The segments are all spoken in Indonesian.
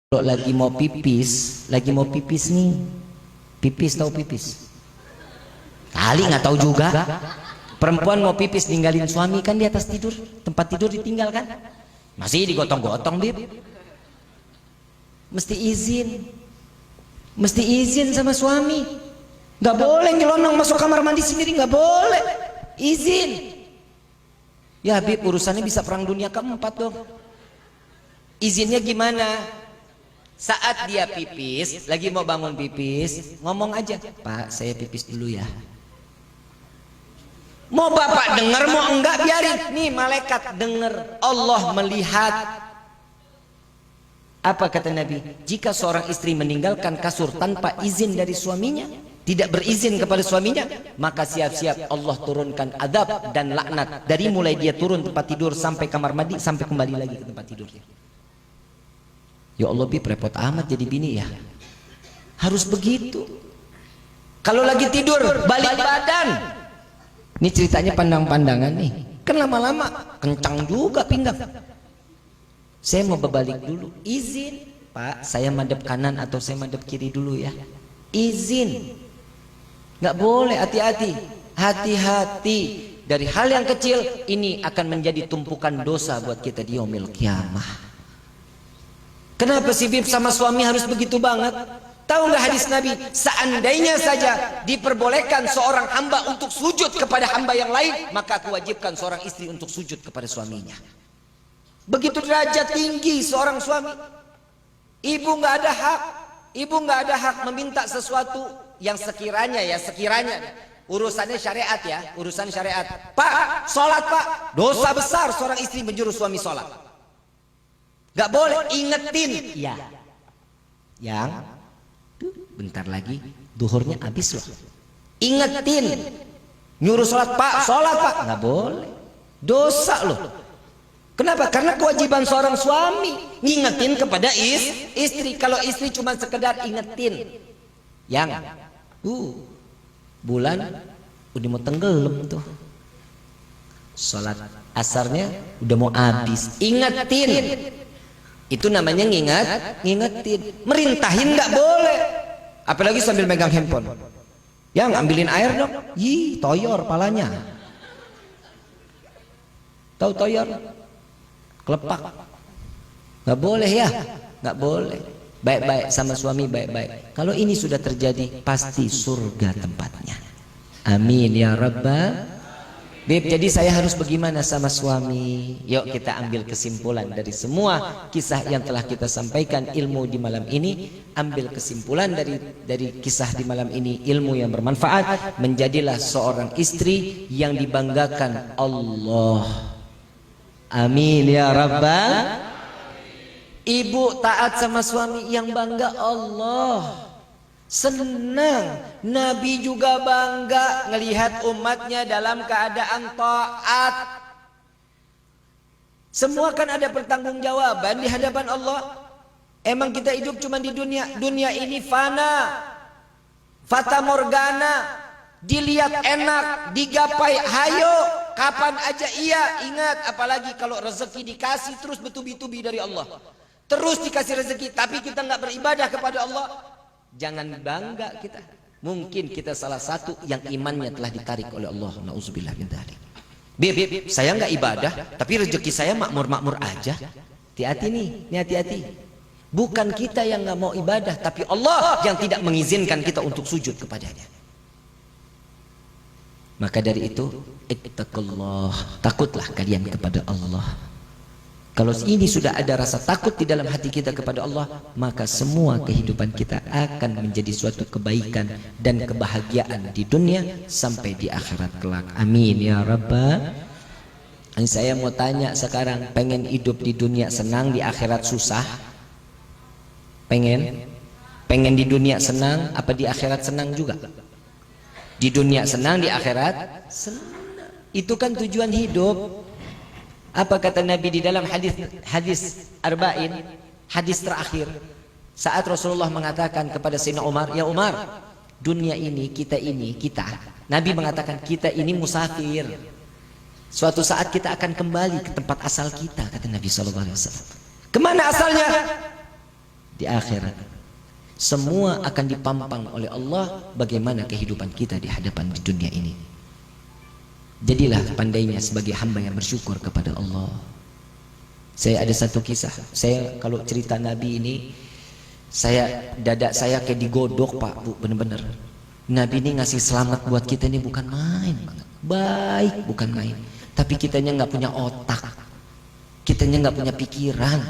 Kalau lagi mau pipis nih, tahu pipis? Kali nggak tahu juga. Perempuan mau pipis ninggalin suami kan di atas tidur, tempat tidur ditinggal kan? Masih digotong-gotong Bib. Mesti izin sama suami. Nggak boleh nyelonong masuk kamar mandi sendiri, nggak boleh. Izin. Ya Bib, urusannya bisa perang dunia keempat dong. Izinnya gimana? Saat dia pipis, lagi mau bangun pipis, ngomong aja, Pak, saya pipis dulu ya. Mau bapak dengar, mau enggak, biarin. Nih malaikat dengar, Allah melihat. Apa kata Nabi? Jika seorang istri meninggalkan kasur tanpa izin dari suaminya, tidak berizin kepada suaminya, maka siap-siap Allah turunkan adab dan laknat. Dari mulai dia turun tempat tidur sampai kamar mandi, sampai kembali lagi ke tempat tidurnya. Ya Allah Bib, repot amat jadi bini ya. Harus begitu. Kalau lagi tidur balik badan. Ini ceritanya pandang-pandangan nih. Kan lama-lama kencang juga pinggang. Saya mau berbalik dulu. Izin, Pak, saya madep kanan atau saya madep kiri dulu ya. Izin. Nggak boleh, hati-hati. Hati-hati. Dari hal yang kecil ini akan menjadi tumpukan dosa buat kita di yaumil kiamah. Kenapa si Bib sama suami harus begitu banget? Tahu nggak hadis Nabi? Seandainya saja diperbolehkan seorang hamba untuk sujud kepada hamba yang lain, maka kewajibkan seorang istri untuk sujud kepada suaminya. Begitu derajat tinggi seorang suami. Ibu nggak ada hak meminta sesuatu yang sekiranya urusannya syariat ya, urusan syariat. Pak, sholat Pak, dosa besar seorang istri menyuruh suami sholat. Gak boleh, ingetin ya. Yang bentar lagi duhurnya habis loh. Ingetin. Nyuruh sholat Pak, nggak boleh. Dosa loh. Kenapa? Karena kewajiban seorang suami ngingetin kepada istri. Kalau istri cuma sekedar ingetin. Yang bulan udah mau tenggelam tuh. Sholat asarnya udah mau habis. Ingetin. Itu namanya ngingetin. Merintahin nggak boleh. Apalagi sambil megang handphone. Yang ambilin air dong. Yih, toyor palanya. Tahu toyor? Kelepak. Nggak boleh ya. Nggak boleh. Baik-baik sama suami, baik-baik. Kalau ini sudah terjadi, pasti surga tempatnya. Amin ya Rabbal. Beb, jadi saya harus bagaimana sama suami? Yuk kita ambil kesimpulan dari semua kisah yang telah kita sampaikan ilmu di malam ini. Ambil kesimpulan dari kisah di malam ini, ilmu yang bermanfaat. Menjadilah seorang istri yang dibanggakan Allah. Amin ya Rabbal. Ibu taat sama suami yang bangga Allah. Senang. Nabi juga bangga ngelihat umatnya dalam keadaan taat. Semua kan ada pertanggungjawaban di hadapan Allah. Emang kita hidup cuma di dunia. Dunia ini fana, fata morgana, dilihat enak, digapai hayo, kapan aja iya. Ingat, apalagi kalau rezeki dikasih terus bertubi-tubi dari Allah. Terus dikasih rezeki, tapi kita nggak beribadah kepada Allah. Jangan bangga kita. Mungkin kita salah satu yang imannya telah ditarik oleh Allah. Nauzubillah min dzalik. Beb, saya nggak ibadah, tapi rezeki saya makmur-makmur aja. Hati-hati nih, hati-hati. Bukan kita yang nggak mau ibadah, tapi Allah yang tidak mengizinkan kita untuk sujud kepadanya. Maka dari itu, ittaqullah, takutlah kalian kepada Allah. Kalau ini sudah ada rasa takut di dalam hati kita kepada Allah, maka semua kehidupan kita akan menjadi suatu kebaikan dan kebahagiaan di dunia sampai di akhirat kelak. Amin ya Rabbal. Saya mau tanya sekarang, pengen hidup di dunia senang, di akhirat susah? Pengen di dunia senang, apa di akhirat senang juga? Di dunia senang, di akhirat senang. Itu kan tujuan hidup. Apa kata Nabi di dalam hadis Arba'in, hadis terakhir, saat Rasulullah mengatakan kepada Sayyidina Umar, ya Umar, dunia ini, kita, Nabi mengatakan kita ini musafir. Suatu saat kita akan kembali ke tempat asal kita, kata Nabi SAW. Kemana asalnya? di akhirat. Semua akan dipampang oleh Allah bagaimana kehidupan kita di hadapan di dunia ini. Jadilah pandainya sebagai hamba yang bersyukur kepada Allah. Saya ada satu kisah. Saya kalau cerita Nabi ini, dada saya kayak digodok Pak Bu, bener-bener. Nabi ini ngasih selamat buat kita ini bukan main banget. Baik bukan main. Tapi kitanya nggak punya otak. Kitanya nggak punya pikiran.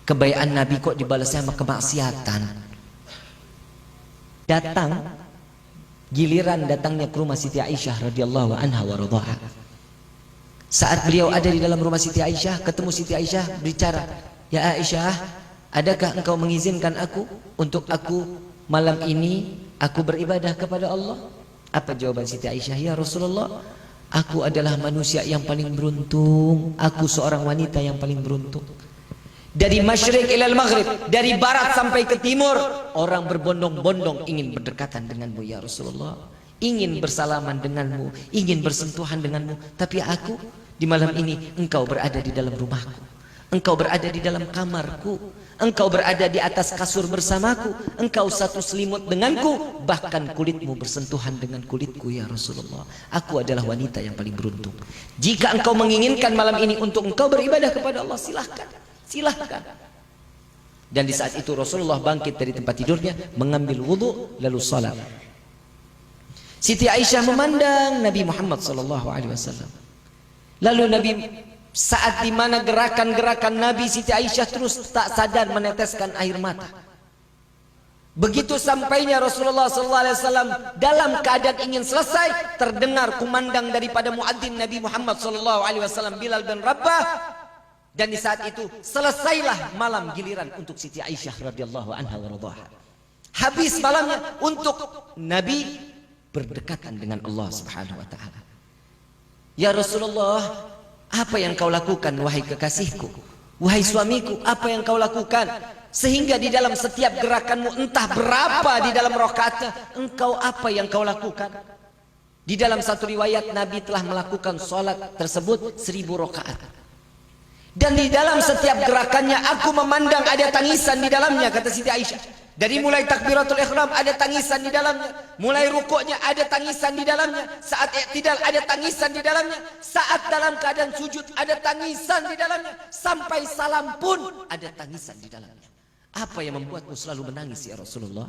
Kebaikan Nabi kok dibalasnya sama kemaksiatan. Giliran datangnya ke rumah Siti Aisyah radhiyallahu anha wa radhaha. Saat beliau ada di dalam rumah Siti Aisyah, ketemu Siti Aisyah bicara, "Ya Aisyah, adakah engkau mengizinkan aku untuk aku malam ini aku beribadah kepada Allah?" Apa jawaban Siti Aisyah? "Ya Rasulullah, aku adalah manusia yang paling beruntung. Aku seorang wanita yang paling beruntung. Dari masyriq ilal maghrib, dari barat sampai ke timur, orang berbondong-bondong ingin berdekatan denganmu ya Rasulullah, ingin bersalaman denganmu, ingin bersentuhan denganmu. Tapi aku di malam ini engkau berada di dalam rumahku, engkau berada di dalam kamarku, engkau berada di atas kasur bersamaku, engkau satu selimut denganku, bahkan kulitmu bersentuhan dengan kulitku ya Rasulullah. Aku adalah wanita yang paling beruntung. Jika engkau menginginkan malam ini untuk engkau beribadah kepada Allah, silahkan. Silahkan." Dan di saat itu Rasulullah bangkit dari tempat tidurnya, mengambil wudhu lalu salat. Siti Aisyah memandang Nabi Muhammad SAW. Lalu Nabi, saat dimana gerakan-gerakan Nabi, Siti Aisyah terus tak sadar meneteskan air mata. Begitu sampainya Rasulullah SAW dalam keadaan ingin selesai, terdengar kumandang daripada muadzin Nabi Muhammad SAW, Bilal bin Rabah. Dan di saat itu selesailah malam giliran untuk Siti Aisyah radhiyallahu anha wa radhaha. Habis malamnya untuk Nabi berdekatan dengan Allah Subhanahu wa taala. "Ya Rasulullah, apa yang kau lakukan wahai kekasihku? Wahai suamiku, apa yang kau lakukan sehingga di dalam setiap gerakanmu entah berapa di dalam rakaatnya, engkau apa yang kau lakukan?" Di dalam satu riwayat Nabi telah melakukan salat tersebut 1000 rakaat. Dan di dalam setiap gerakannya aku memandang ada tangisan di dalamnya, kata Siti Aisyah. Dari mulai takbiratul ihram ada tangisan di dalamnya, mulai rukuknya ada tangisan di dalamnya, saat i'tidal ada tangisan di dalamnya, saat dalam keadaan sujud ada tangisan di dalamnya, sampai salam pun ada tangisan di dalamnya. Apa yang membuatmu selalu menangis ya Rasulullah?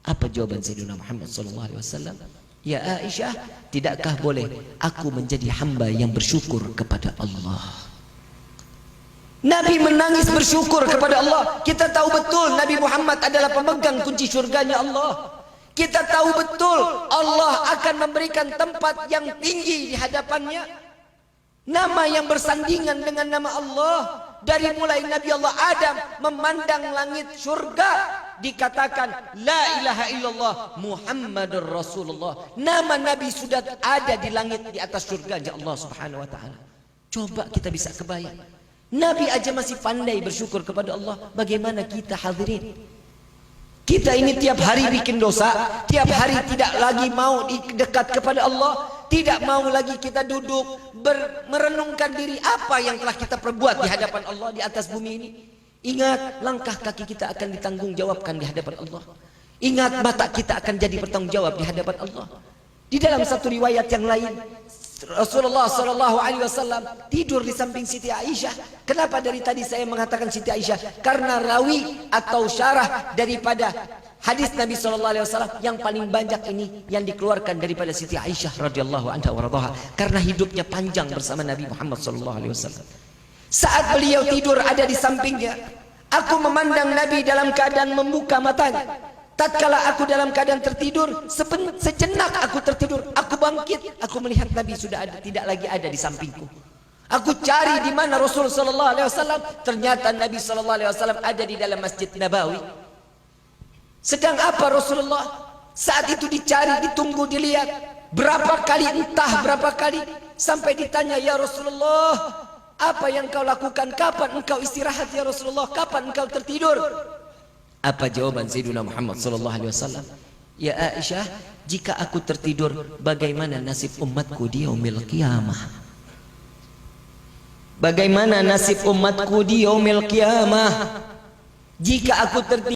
Apa jawaban Sayyidina Muhammad SAW? "Ya Aisyah, tidakkah boleh aku menjadi hamba yang bersyukur kepada Allah?" Nabi menangis bersyukur kepada Allah. Kita tahu betul Nabi Muhammad adalah pemegang kunci surganya Allah. Kita tahu betul Allah akan memberikan tempat yang tinggi di hadapannya, nama yang bersandingan dengan nama Allah. Dari mulai Nabi Allah Adam memandang langit surga, dikatakan la ilaha illallah Muhammadur Rasulullah. Nama Nabi sudah ada di langit di atas surganya Allah Subhanahu wa taala. Coba kita bisa kebayang, Nabi aja masih pandai bersyukur kepada Allah. Bagaimana kita hadirin? Kita ini tiap hari bikin dosa, tiap hari tidak lagi mau dekat kepada Allah, tidak mau lagi kita duduk merenungkan diri apa yang telah kita perbuat di hadapan Allah di atas bumi ini. Ingat, langkah kaki kita akan ditanggung jawabkan di hadapan Allah. Ingat, mata kita akan jadi bertanggung jawab di hadapan Allah. Di dalam satu riwayat yang lain, Rasulullah SAW tidur di samping Siti Aisyah. Kenapa dari tadi saya mengatakan Siti Aisyah? Karena rawi atau syarah daripada hadis Nabi SAW yang paling banyak ini yang dikeluarkan daripada Siti Aisyah radhiyallahu anha wa radhaha, karena hidupnya panjang bersama Nabi Muhammad SAW. Saat beliau tidur ada di sampingnya, aku memandang Nabi dalam keadaan membuka matanya. Tatkala aku dalam keadaan tertidur, sejenak aku tertidur, aku bangkit, aku melihat Nabi sudah ada, tidak lagi ada di sampingku. Aku cari di mana Rasul sallallahu alaihi wasallam, ternyata Nabi sallallahu alaihi wasallam ada di dalam Masjid Nabawi. Sedang apa Rasulullah? Saat itu dicari, ditunggu, dilihat. Berapa kali, entah berapa kali, sampai ditanya, "Ya Rasulullah, apa yang kau lakukan? Kapan engkau istirahat ya Rasulullah? Kapan engkau tertidur?" Apa jawaban Sayyidina Muhammad SAW? "Ya Aisyah, jika aku tertidur, bagaimana nasib umatku di yaumil qiyamah? Bagaimana nasib umatku di yaumil qiyamah?" Jika aku tertidur